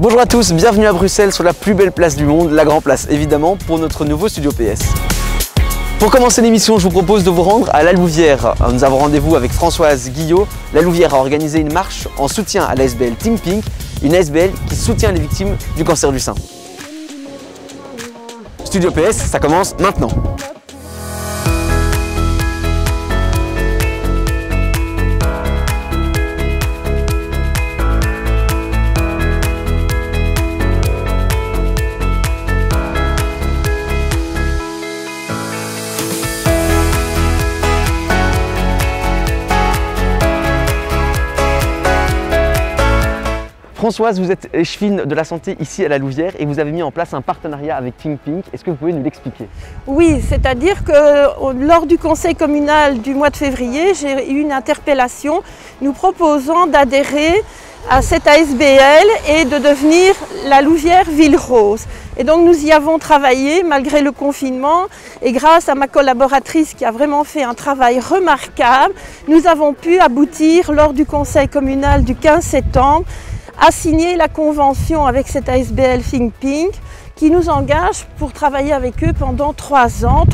Bonjour à tous, bienvenue à Bruxelles sur la plus belle place du monde, la Grand Place évidemment, pour notre nouveau studio PS. Pour commencer l'émission, je vous propose de vous rendre à La Louvière. Nous avons rendez-vous avec Françoise Guillot. La Louvière a organisé une marche en soutien à l'ASBL Think Pink, une ASBL qui soutient les victimes du cancer du sein. Studio PS, ça commence maintenant. Françoise, vous êtes échevine de la santé ici à La Louvière et vous avez mis en place un partenariat avec Think Pink. Est-ce que vous pouvez nous l'expliquer? Oui, c'est-à-dire que lors du conseil communal du mois de février, j'ai eu une interpellation nous proposant d'adhérer à cette ASBL et de devenir La Louvière Ville Rose. Et donc nous y avons travaillé malgré le confinement et grâce à ma collaboratrice qui a vraiment fait un travail remarquable, nous avons pu aboutir lors du conseil communal du 15 septembre à signer la convention avec cette ASBL Think Pink qui nous engage pour travailler avec eux pendant 3 ans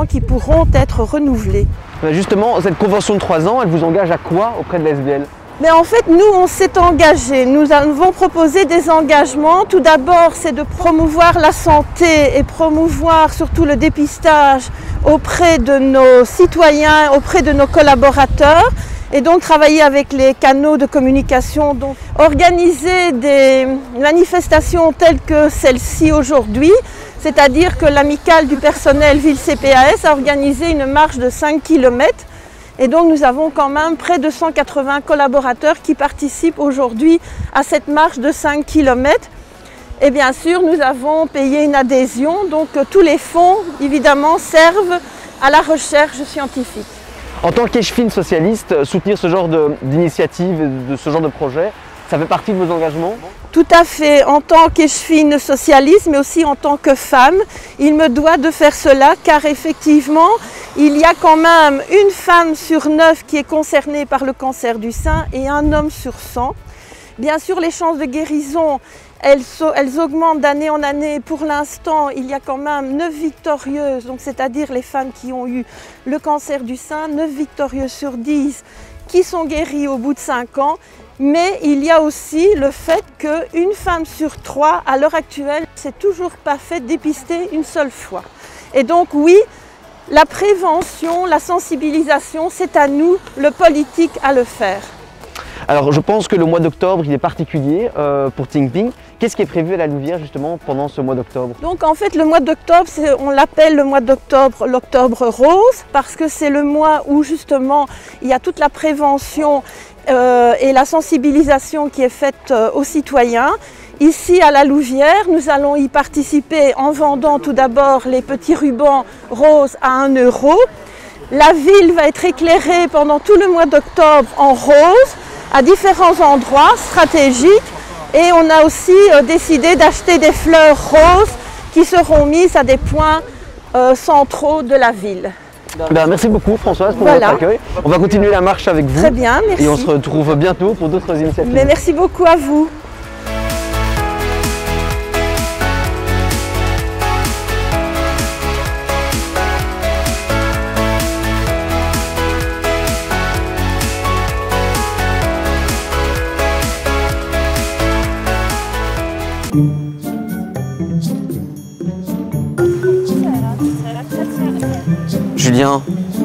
qui pourront être renouvelés. Justement, cette convention de 3 ans, elle vous engage à quoi auprès de l'ASBL? Mais en fait, nous, on s'est engagés. Nous avons proposé des engagements. Tout d'abord, c'est de promouvoir la santé et promouvoir surtout le dépistage auprès de nos citoyens, auprès de nos collaborateurs. Et donc travailler avec les canaux de communication, donc organiser des manifestations telles que celle-ci aujourd'hui, c'est-à-dire que l'amicale du personnel Ville CPAS a organisé une marche de 5 km. Et donc nous avons quand même près de 180 collaborateurs qui participent aujourd'hui à cette marche de 5 km. Et bien sûr, nous avons payé une adhésion, donc tous les fonds évidemment servent à la recherche scientifique. En tant qu'échevine socialiste, soutenir ce genre d'initiative, de ce genre de projet, ça fait partie de vos engagements? Tout à fait. En tant qu'échevine socialiste, mais aussi en tant que femme, il me doit de faire cela car effectivement, il y a quand même une femme sur 9 qui est concernée par le cancer du sein et un homme sur 100. Bien sûr, les chances de guérison, elles augmentent d'année en année. Pour l'instant, il y a quand même 9 victorieuses, donc c'est-à-dire les femmes qui ont eu le cancer du sein, 9 victorieuses sur 10 qui sont guéries au bout de 5 ans. Mais il y a aussi le fait qu'une femme sur 3, à l'heure actuelle, s'est toujours pas fait dépister une seule fois. Et donc oui, la prévention, la sensibilisation, c'est à nous, le politique, à le faire. Alors je pense que le mois d'octobre il est particulier pour Think Pink. Qu'est-ce qui est prévu à La Louvière justement pendant ce mois d'octobre? Donc en fait le mois d'octobre, on l'appelle le mois d'octobre l'octobre rose parce que c'est le mois où justement il y a toute la prévention et la sensibilisation qui est faite aux citoyens. Ici à La Louvière, nous allons y participer en vendant tout d'abord les petits rubans roses à 1 €. La ville va être éclairée pendant tout le mois d'octobre en rose à différents endroits stratégiques et on a aussi décidé d'acheter des fleurs roses qui seront mises à des points centraux de la ville. Merci beaucoup Françoise pour votre accueil. On va continuer la marche avec vous. Très bien, merci. Et on se retrouve bientôt pour d'autres initiatives. Mais merci beaucoup à vous.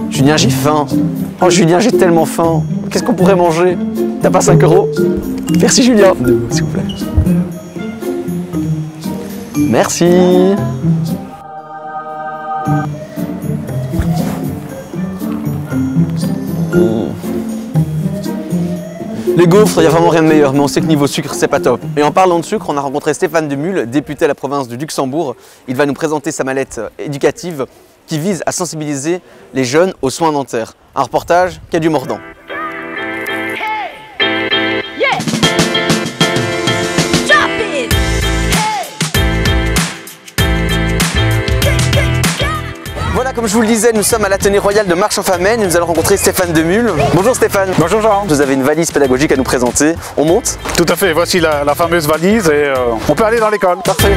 Julien, j'ai faim. Oh Julien, j'ai tellement faim. Qu'est-ce qu'on pourrait manger? T'as pas 5 €? Merci Julien. S'il vous plaît. Merci. Les gaufres, il n'y a vraiment rien de meilleur, mais on sait que niveau sucre, c'est pas top. Et en parlant de sucre, on a rencontré Stéphane Demule, député à la province du Luxembourg. Il va nous présenter sa mallette éducative qui vise à sensibiliser les jeunes aux soins dentaires. Un reportage qui a du mordant. Voilà comme je vous le disais, nous sommes à l'Athénée Royal de Marche-en-Famenne et nous allons rencontrer Stéphane Demule. Bonjour Stéphane. Bonjour Jean. Vous avez une valise pédagogique à nous présenter. On monte? Tout à fait, voici la fameuse valise et on peut aller dans l'école. Parfait.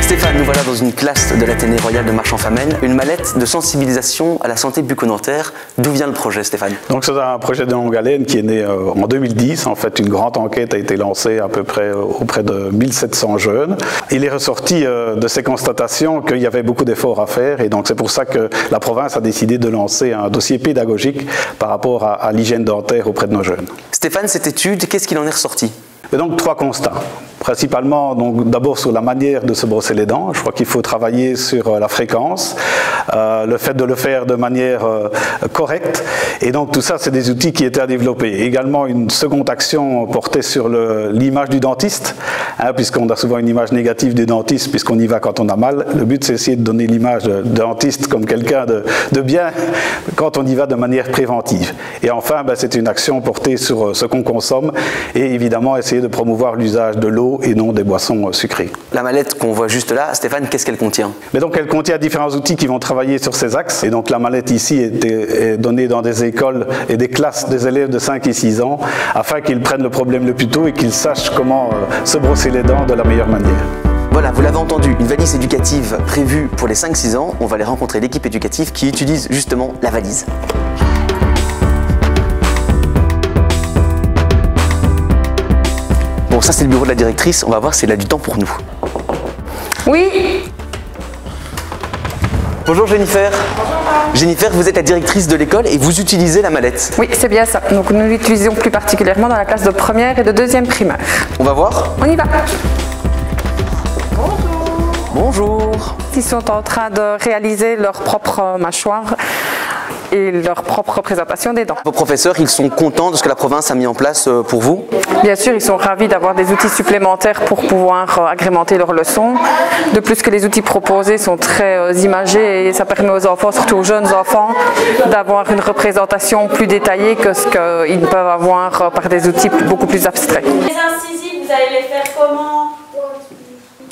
Stéphane, nous voilà dans une classe de l'Athénée Royal de Marche-en-Famenne, une mallette de sensibilisation à la santé bucco-dentaire. D'où vient le projet, Stéphane? Donc c'est un projet de longue haleine qui est né en 2010. En fait, une grande enquête a été lancée à peu près auprès de 1700 jeunes. Il est ressorti de ces constatations qu'il y avait beaucoup d'efforts à faire et donc c'est pour ça que la province a décidé de lancer un dossier pédagogique par rapport à l'hygiène dentaire auprès de nos jeunes. Stéphane, cette étude, qu'est-ce qu'il en est ressorti? Et donc 3 constats. Principalement, donc d'abord sur la manière de se brosser les dents. Je crois qu'il faut travailler sur la fréquence, le fait de le faire de manière correcte. Et donc tout ça, c'est des outils qui étaient à développer. Également, une seconde action portée sur l'image du dentiste, hein, puisqu'on a souvent une image négative du dentiste, puisqu'on y va quand on a mal. Le but, c'est essayer de donner l'image de dentiste comme quelqu'un de bien quand on y va de manière préventive. Et enfin, c'est une action portée sur ce qu'on consomme et évidemment essayer de promouvoir l'usage de l'eau et non des boissons sucrées. La mallette qu'on voit juste là, Stéphane, qu'est-ce qu'elle contient? Mais donc elle contient différents outils qui vont travailler sur ces axes. Et donc la mallette ici est donnée dans des écoles et des classes des élèves de 5 et 6 ans afin qu'ils prennent le problème le plus tôt et qu'ils sachent comment se brosser les dents de la meilleure manière. Voilà, vous l'avez entendu, une valise éducative prévue pour les 5-6 ans. On va aller rencontrer l'équipe éducative qui utilise justement la valise. Bon, ça c'est le bureau de la directrice, on va voir si elle a du temps pour nous. Oui. Bonjour Jennifer. Bonjour. Jennifer, vous êtes la directrice de l'école et vous utilisez la mallette. Oui, c'est bien ça. Donc nous l'utilisons plus particulièrement dans la classe de première et de deuxième primaire. On va voir? On y va. Bonjour. Ils sont en train de réaliser leur propre mâchoire et leur propre représentation des dents. Vos professeurs, ils sont contents de ce que la province a mis en place pour vous? Bien sûr, ils sont ravis d'avoir des outils supplémentaires pour pouvoir agrémenter leurs leçons. De plus que les outils proposés sont très imagés et ça permet aux enfants, surtout aux jeunes enfants, d'avoir une représentation plus détaillée que ce qu'ils peuvent avoir par des outils beaucoup plus abstraits. Les incisives, vous allez les faire comment?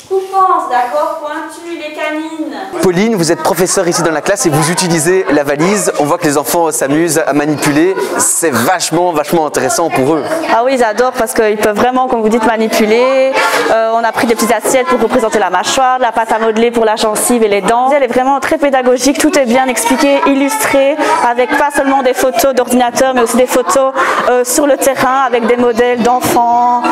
Coupantes, d'accord, pointues, les canines. Pauline, vous êtes professeure ici dans la classe et vous utilisez la valise. On voit que les enfants s'amusent à manipuler. C'est vachement intéressant pour eux. Ah oui, ils adorent parce qu'ils peuvent vraiment, comme vous dites, manipuler. On a pris des petites assiettes pour représenter la mâchoire, de la pâte à modeler pour la gencive et les dents. Elle est vraiment très pédagogique, tout est bien expliqué, illustré, avec pas seulement des photos d'ordinateur, mais aussi des photos sur le terrain, avec des modèles d'enfants,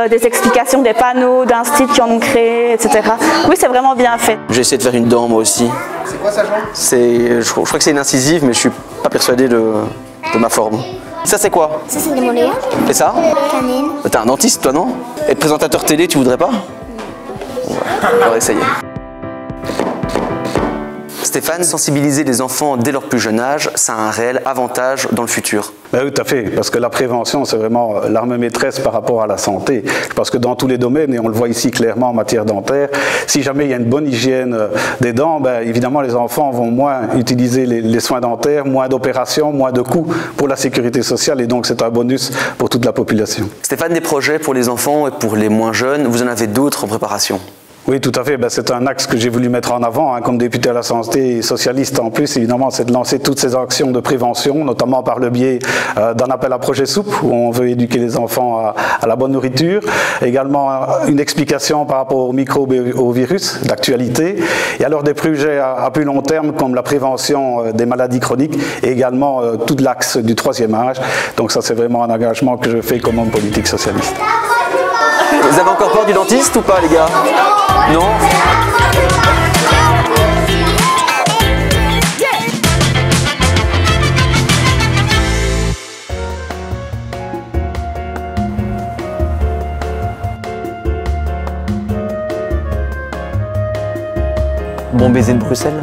des explications, des panneaux d'instituts qui en ont créé, etc. Oui, c'est vraiment bien fait. J'ai essayé de faire une dent moi aussi. C'est quoi ça, Jean? Je crois que c'est une incisive, mais je suis pas persuadé de ma forme. Ça c'est quoi? Ça c'est des molaires. Et ça? Canine. T'es un dentiste toi, non? Être présentateur télé, tu voudrais pas? On va essayer. Stéphane, sensibiliser les enfants dès leur plus jeune âge, ça a un réel avantage dans le futur. Ben oui, tout à fait, parce que la prévention, c'est vraiment l'arme maîtresse par rapport à la santé. Parce que dans tous les domaines, et on le voit ici clairement en matière dentaire, si jamais il y a une bonne hygiène des dents, ben évidemment les enfants vont moins utiliser les soins dentaires, moins d'opérations, moins de coûts pour la sécurité sociale, et donc c'est un bonus pour toute la population. Stéphane, des projets pour les enfants et pour les moins jeunes, vous en avez d'autres en préparation? Oui, tout à fait. C'est un axe que j'ai voulu mettre en avant, comme député à la santé socialiste en plus, évidemment, c'est de lancer toutes ces actions de prévention, notamment par le biais d'un appel à projet soupe, où on veut éduquer les enfants à la bonne nourriture. Également, une explication par rapport aux microbes et aux virus d'actualité. Et alors des projets à plus long terme, comme la prévention des maladies chroniques, et également tout l'axe du 3e âge. Donc ça, c'est vraiment un engagement que je fais comme homme politique socialiste. Vous avez encore peur du dentiste ou pas, les gars? Non? Bon baiser de Bruxelles.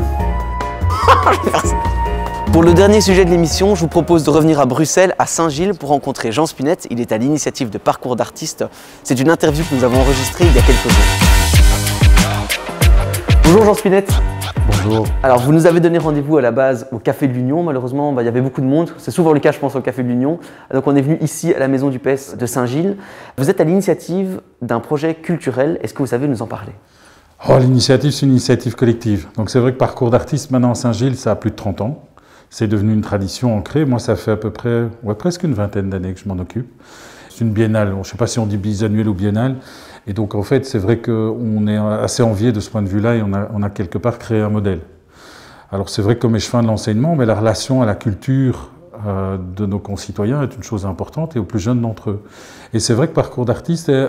Pour le dernier sujet de l'émission, je vous propose de revenir à Bruxelles, à Saint-Gilles, pour rencontrer Jean Spinette. Il est à l'initiative de Parcours d'artistes. C'est une interview que nous avons enregistrée il y a quelques jours. Bonjour Jean Spinette. Bonjour. Alors vous nous avez donné rendez-vous à la base au Café de l'Union. Malheureusement, il y avait beaucoup de monde. C'est souvent le cas, je pense, au Café de l'Union. Donc on est venu ici à la Maison du PS de Saint-Gilles. Vous êtes à l'initiative d'un projet culturel. Est-ce que vous savez nous en parler? L'initiative, c'est une initiative collective. Donc c'est vrai que Parcours d'artistes, maintenant à Saint-Gilles, ça a plus de 30 ans. C'est devenu une tradition ancrée. Moi, ça fait à peu près, presque une vingtaine d'années que je m'en occupe. C'est une biennale. Je ne sais pas si on dit bisannuelle ou biennale. Et donc, en fait, c'est vrai qu'on est assez envié de ce point de vue-là et on a quelque part créé un modèle. Alors, c'est vrai que comme échevin de l'enseignement, mais la relation à la culture de nos concitoyens est une chose importante et aux plus jeunes d'entre eux. Et c'est vrai que Parcours d'artistes est,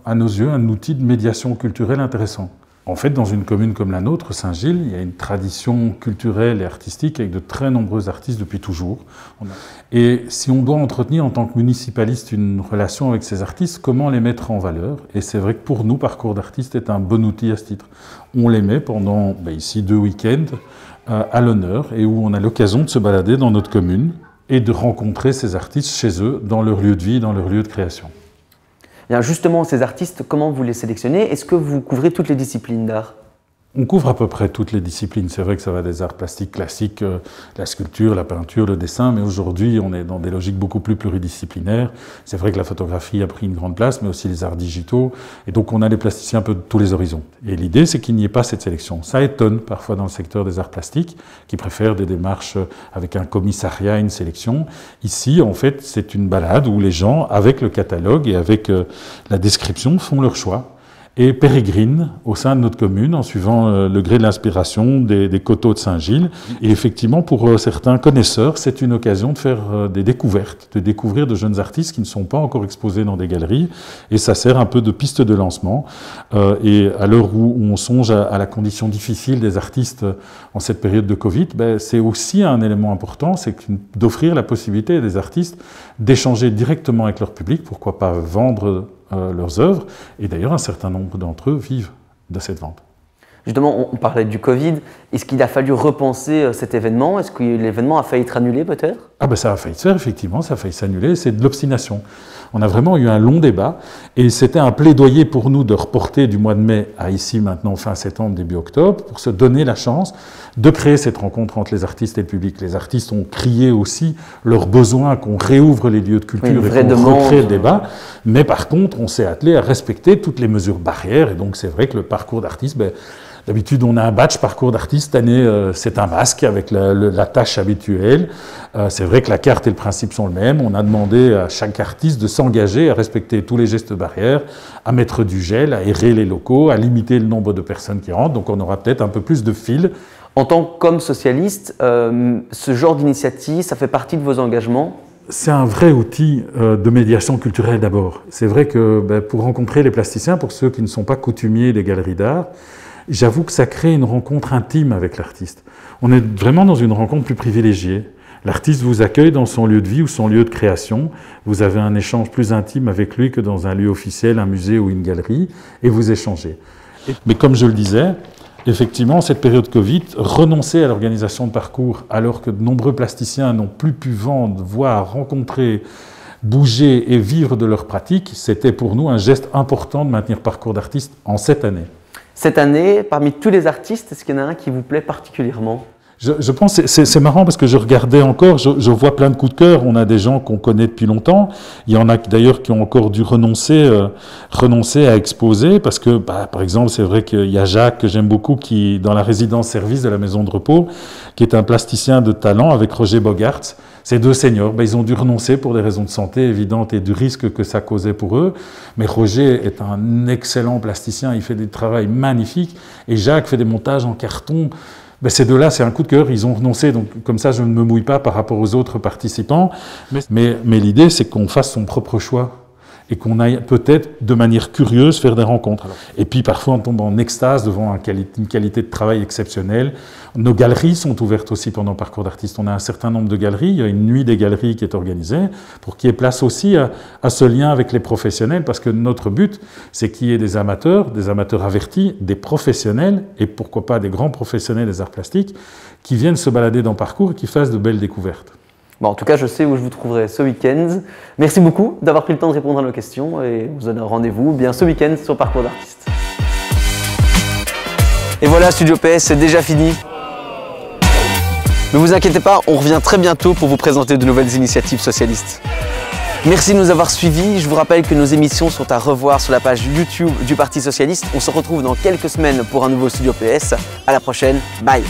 à nos yeux, un outil de médiation culturelle intéressant. En fait, dans une commune comme la nôtre, Saint-Gilles, il y a une tradition culturelle et artistique avec de très nombreux artistes depuis toujours. Et si on doit entretenir en tant que municipaliste une relation avec ces artistes, comment les mettre en valeur? Et c'est vrai que pour nous, Parcours d'artistes est un bon outil à ce titre. On les met pendant, ici, 2 week-ends à l'honneur et où on a l'occasion de se balader dans notre commune et de rencontrer ces artistes chez eux, dans leur lieu de vie, dans leur lieu de création. Bien justement, ces artistes, comment vous les sélectionnez? Est-ce que vous couvrez toutes les disciplines d'art? On couvre à peu près toutes les disciplines. C'est vrai que ça va des arts plastiques classiques, la sculpture, la peinture, le dessin, mais aujourd'hui on est dans des logiques beaucoup plus pluridisciplinaires. C'est vrai que la photographie a pris une grande place, mais aussi les arts digitaux. Et donc on a des plasticiens un peu de tous les horizons. Et l'idée, c'est qu'il n'y ait pas cette sélection. Ça étonne parfois dans le secteur des arts plastiques, qui préfèrent des démarches avec un commissariat, une sélection. Ici, en fait, c'est une balade où les gens, avec le catalogue et avec la description, font leur choix et pérégrinent au sein de notre commune en suivant le gré de l'inspiration des coteaux de Saint-Gilles. Et effectivement, pour certains connaisseurs, c'est une occasion de faire des découvertes, de découvrir de jeunes artistes qui ne sont pas encore exposés dans des galeries. Et ça sert un peu de piste de lancement. Et à l'heure où on songe à la condition difficile des artistes en cette période de Covid, c'est aussi un élément important, c'est d'offrir la possibilité à des artistes d'échanger directement avec leur public, pourquoi pas vendre leurs œuvres, et d'ailleurs un certain nombre d'entre eux vivent de cette vente. Justement, on parlait du Covid. Est-ce qu'il a fallu repenser cet événement? Est-ce que l'événement a failli être annulé peut-être? Ça a failli se faire, effectivement, ça a failli s'annuler, c'est de l'obstination. On a vraiment eu un long débat et c'était un plaidoyer pour nous de reporter du mois de mai à ici maintenant fin septembre, début octobre, pour se donner la chance de créer cette rencontre entre les artistes et le public. Les artistes ont crié aussi leur besoin qu'on réouvre les lieux de culture et qu'on recrée le débat, mais par contre on s'est attelé à respecter toutes les mesures barrières et donc c'est vrai que le parcours d'artiste, d'habitude, on a un badge Parcours d'artiste. Cette année, c'est un masque avec la tâche habituelle. C'est vrai que la carte et le principe sont les mêmes. On a demandé à chaque artiste de s'engager à respecter tous les gestes barrières, à mettre du gel, à aérer les locaux, à limiter le nombre de personnes qui rentrent. Donc on aura peut-être un peu plus de fil. En tant qu'homme socialiste, ce genre d'initiative, ça fait partie de vos engagements? C'est un vrai outil de médiation culturelle d'abord. C'est vrai que pour rencontrer les plasticiens, pour ceux qui ne sont pas coutumiers des galeries d'art, j'avoue que ça crée une rencontre intime avec l'artiste. On est vraiment dans une rencontre plus privilégiée. L'artiste vous accueille dans son lieu de vie ou son lieu de création. Vous avez un échange plus intime avec lui que dans un lieu officiel, un musée ou une galerie, et vous échangez. Mais comme je le disais, effectivement, cette période Covid, renoncer à l'organisation de parcours alors que de nombreux plasticiens n'ont plus pu vendre, voir, rencontrer, bouger et vivre de leur pratique, c'était pour nous un geste important de maintenir Parcours d'artistes en cette année. Cette année, parmi tous les artistes, est-ce qu'il y en a un qui vous plaît particulièrement? Je pense que c'est marrant parce que je regardais encore, je vois plein de coups de cœur. On a des gens qu'on connaît depuis longtemps. Il y en a d'ailleurs qui ont encore dû renoncer à exposer parce que, par exemple, c'est vrai qu'il y a Jacques, que j'aime beaucoup, qui dans la résidence-service de la Maison de Repos, qui est un plasticien de talent avec Roger Bogarts. Ces 2 seniors, ils ont dû renoncer pour des raisons de santé évidentes et du risque que ça causait pour eux. Mais Roger est un excellent plasticien, il fait du travail magnifique. Et Jacques fait des montages en carton. Ces 2-là, c'est un coup de cœur, ils ont renoncé. Donc comme ça, je ne me mouille pas par rapport aux autres participants. Mais l'idée, c'est qu'on fasse son propre choix. et qu'on aille peut-être de manière curieuse faire des rencontres. Et puis parfois on tombe en extase devant une qualité de travail exceptionnelle. Nos galeries sont ouvertes aussi pendant Parcours d'artistes. On a un certain nombre de galeries, il y a une nuit des galeries qui est organisée pour qu'il y ait place aussi à ce lien avec les professionnels, parce que notre but, c'est qu'il y ait des amateurs avertis, des professionnels, et pourquoi pas des grands professionnels des arts plastiques, qui viennent se balader dans Parcours et qui fassent de belles découvertes. Bon, en tout cas, je sais où je vous trouverai ce week-end. Merci beaucoup d'avoir pris le temps de répondre à nos questions et on vous donne rendez-vous bien ce week-end sur Parcours d'artistes. Et voilà, Studio PS, c'est déjà fini. Ne vous inquiétez pas, on revient très bientôt pour vous présenter de nouvelles initiatives socialistes. Merci de nous avoir suivis. Je vous rappelle que nos émissions sont à revoir sur la page YouTube du Parti Socialiste. On se retrouve dans quelques semaines pour un nouveau Studio PS. À la prochaine, bye.